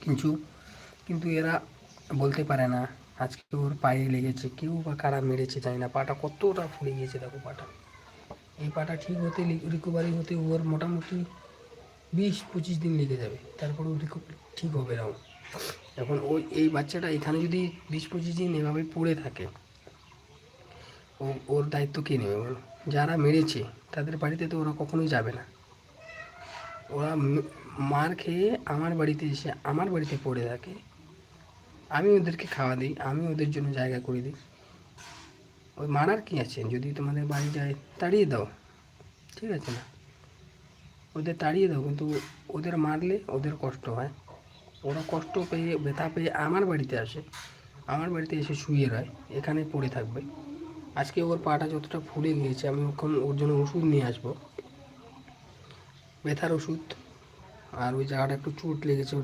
কিন্তু কিন্তু এরা বলতে পারে না আজকে ওর পায়ে লেগেছে, কেউ বা কারা মেরেছে জানি না। পাটা কতটা ফুলে গিয়েছে দেখো পাটা। এই পাটা ঠিক হতে রিকভারি হতে ওর মোটামুটি 20-25 দিন লেগে যাবে, তারপরে ও ঠিক হবে না। এখন এই বাচ্চাটা এখানে যদি 20-25 দিন এভাবে পড়ে থাকে, ওর দায়িত্ব কে নেবে বলো? যারা মেরেছে তাদের বাড়িতে তো ওরা কখনোই যাবে না। ওরা মার খেয়ে আমার বাড়িতে এসে আমার বাড়িতে পড়ে থাকে, আমি ওদেরকে খাওয়া দিই, আমি ওদের জন্য জায়গা করে দিই। ওই মারার কী আছে? যদি তোমাদের বাড়ি যায় তাড়িয়ে দাও, ঠিক আছে না, ওদের তাড়িয়ে দাও, কিন্তু ওদের মারলে ওদের কষ্ট হয়। ওরা কষ্ট পেয়ে ব্যথা পেয়ে আমার বাড়িতে আসে, আমার বাড়িতে এসে শুয়ে রয়, এখানে পড়ে থাকবে। আজকে ওর পাটা যতটা ফুলে গিয়েছে, আমি ওর জন্য ওষুধ নিয়ে আসবো, ব্যথার ওষুধ। আর ওই জায়গাটা একটু চোট লেগেছে,